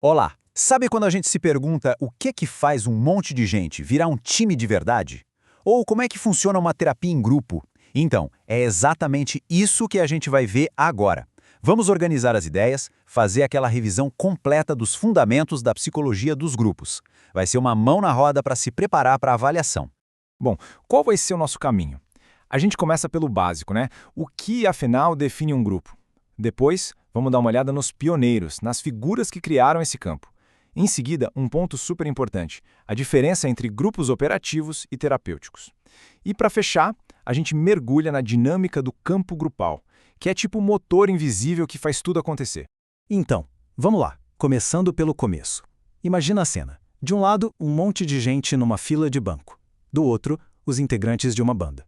Olá! Sabe quando a gente se pergunta o que é que faz um monte de gente virar um time de verdade? Ou como é que funciona uma terapia em grupo? Então, é exatamente isso que a gente vai ver agora. Vamos organizar as ideias, fazer aquela revisão completa dos fundamentos da psicologia dos grupos. Vai ser uma mão na roda para se preparar para a avaliação. Bom, qual vai ser o nosso caminho? A gente começa pelo básico, né? O que, afinal, define um grupo? Depois, vamos dar uma olhada nos pioneiros, nas figuras que criaram esse campo. Em seguida, um ponto super importante, a diferença entre grupos operativos e terapêuticos. E para fechar, a gente mergulha na dinâmica do campo grupal, que é tipo o motor invisível que faz tudo acontecer. Então, vamos lá, começando pelo começo. Imagina a cena. De um lado, um monte de gente numa fila de banco. Do outro, os integrantes de uma banda.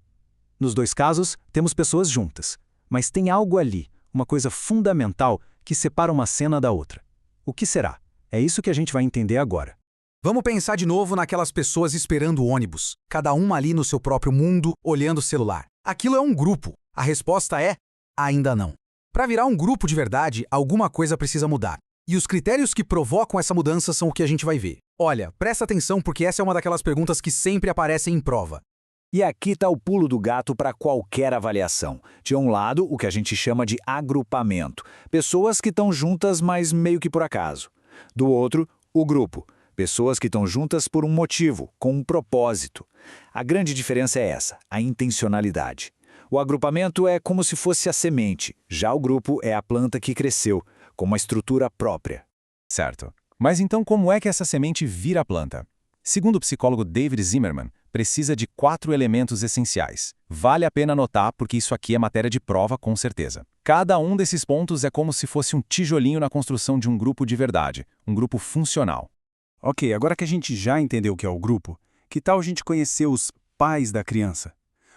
Nos dois casos, temos pessoas juntas. Mas tem algo ali, uma coisa fundamental que separa uma cena da outra. O que será? É isso que a gente vai entender agora. Vamos pensar de novo naquelas pessoas esperando o ônibus, cada uma ali no seu próprio mundo, olhando o celular. Aquilo é um grupo. A resposta é: ainda não. Para virar um grupo de verdade, alguma coisa precisa mudar. E os critérios que provocam essa mudança são o que a gente vai ver. Olha, presta atenção porque essa é uma daquelas perguntas que sempre aparecem em prova. E aqui está o pulo do gato para qualquer avaliação. De um lado, o que a gente chama de agrupamento. Pessoas que estão juntas, mas meio que por acaso. Do outro, o grupo. Pessoas que estão juntas por um motivo, com um propósito. A grande diferença é essa, a intencionalidade. O agrupamento é como se fosse a semente, já o grupo é a planta que cresceu, com uma estrutura própria. Certo. Mas então como é que essa semente vira planta? Segundo o psicólogo David Zimmerman, precisa de 4 elementos essenciais. Vale a pena anotar porque isso aqui é matéria de prova com certeza. Cada um desses pontos é como se fosse um tijolinho na construção de um grupo de verdade, um grupo funcional. Ok, agora que a gente já entendeu o que é o grupo, que tal a gente conhecer os pais da criança?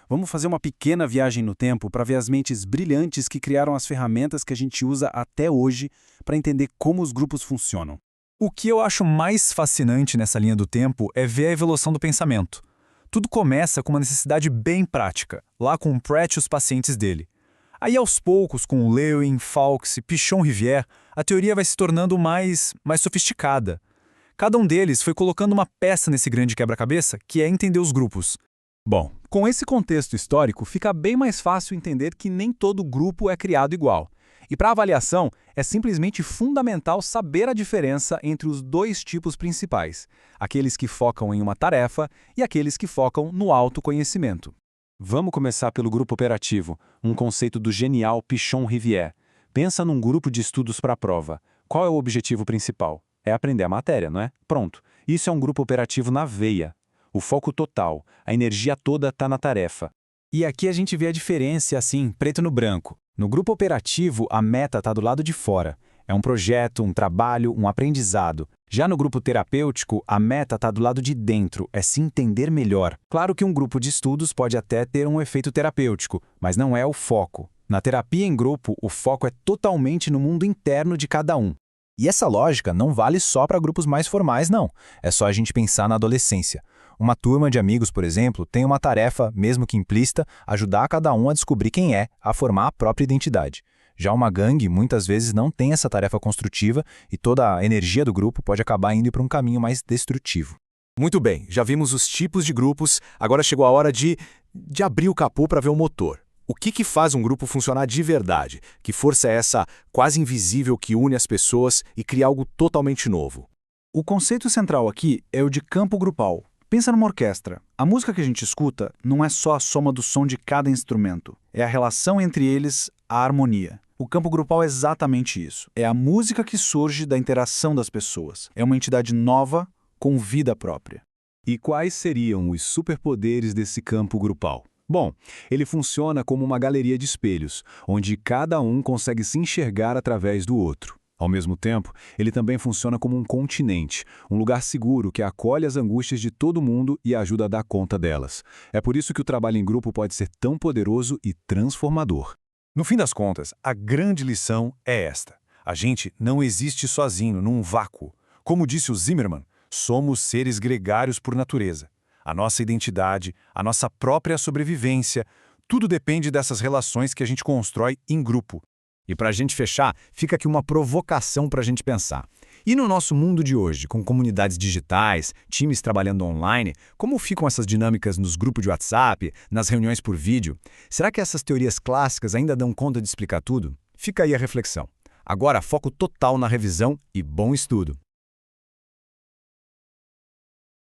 Vamos fazer uma pequena viagem no tempo para ver as mentes brilhantes que criaram as ferramentas que a gente usa até hoje para entender como os grupos funcionam. O que eu acho mais fascinante nessa linha do tempo é ver a evolução do pensamento. Tudo começa com uma necessidade bem prática, lá com Pratt e os pacientes dele. Aí, aos poucos, com Lewin, Fawkes e Pichon-Rivière, a teoria vai se tornando mais sofisticada. Cada um deles foi colocando uma peça nesse grande quebra-cabeça, que é entender os grupos. Bom, com esse contexto histórico, fica bem mais fácil entender que nem todo grupo é criado igual. E para a avaliação, é simplesmente fundamental saber a diferença entre os dois tipos principais, aqueles que focam em uma tarefa e aqueles que focam no autoconhecimento. Vamos começar pelo grupo operativo, um conceito do genial Pichon-Rivière. Pensa num grupo de estudos para a prova. Qual é o objetivo principal? É aprender a matéria, não é? Pronto. Isso é um grupo operativo na veia. O foco total, a energia toda está na tarefa. E aqui a gente vê a diferença assim, preto no branco. No grupo operativo, a meta está do lado de fora. É um projeto, um trabalho, um aprendizado. Já no grupo terapêutico, a meta está do lado de dentro, é se entender melhor. Claro que um grupo de estudos pode até ter um efeito terapêutico, mas não é o foco. Na terapia em grupo, o foco é totalmente no mundo interno de cada um. E essa lógica não vale só para grupos mais formais, não. É só a gente pensar na adolescência. Uma turma de amigos, por exemplo, tem uma tarefa, mesmo que implícita, ajudar cada um a descobrir quem é, a formar a própria identidade. Já uma gangue, muitas vezes, não tem essa tarefa construtiva e toda a energia do grupo pode acabar indo para um caminho mais destrutivo. Muito bem, já vimos os tipos de grupos, agora chegou a hora de abrir o capô para ver o motor. O que faz um grupo funcionar de verdade? Que força é essa quase invisível que une as pessoas e cria algo totalmente novo? O conceito central aqui é o de campo grupal. Pensa numa orquestra. A música que a gente escuta não é só a soma do som de cada instrumento. É a relação entre eles, a harmonia. O campo grupal é exatamente isso. É a música que surge da interação das pessoas. É uma entidade nova com vida própria. E quais seriam os superpoderes desse campo grupal? Bom, ele funciona como uma galeria de espelhos, onde cada um consegue se enxergar através do outro. Ao mesmo tempo, ele também funciona como um continente, um lugar seguro que acolhe as angústias de todo mundo e ajuda a dar conta delas. É por isso que o trabalho em grupo pode ser tão poderoso e transformador. No fim das contas, a grande lição é esta. A gente não existe sozinho, num vácuo. Como disse o Zimmerman, somos seres gregários por natureza. A nossa identidade, a nossa própria sobrevivência, tudo depende dessas relações que a gente constrói em grupo. E para a gente fechar, fica aqui uma provocação para a gente pensar. E no nosso mundo de hoje, com comunidades digitais, times trabalhando online, como ficam essas dinâmicas nos grupos de WhatsApp, nas reuniões por vídeo? Será que essas teorias clássicas ainda dão conta de explicar tudo? Fica aí a reflexão. Agora, foco total na revisão e bom estudo!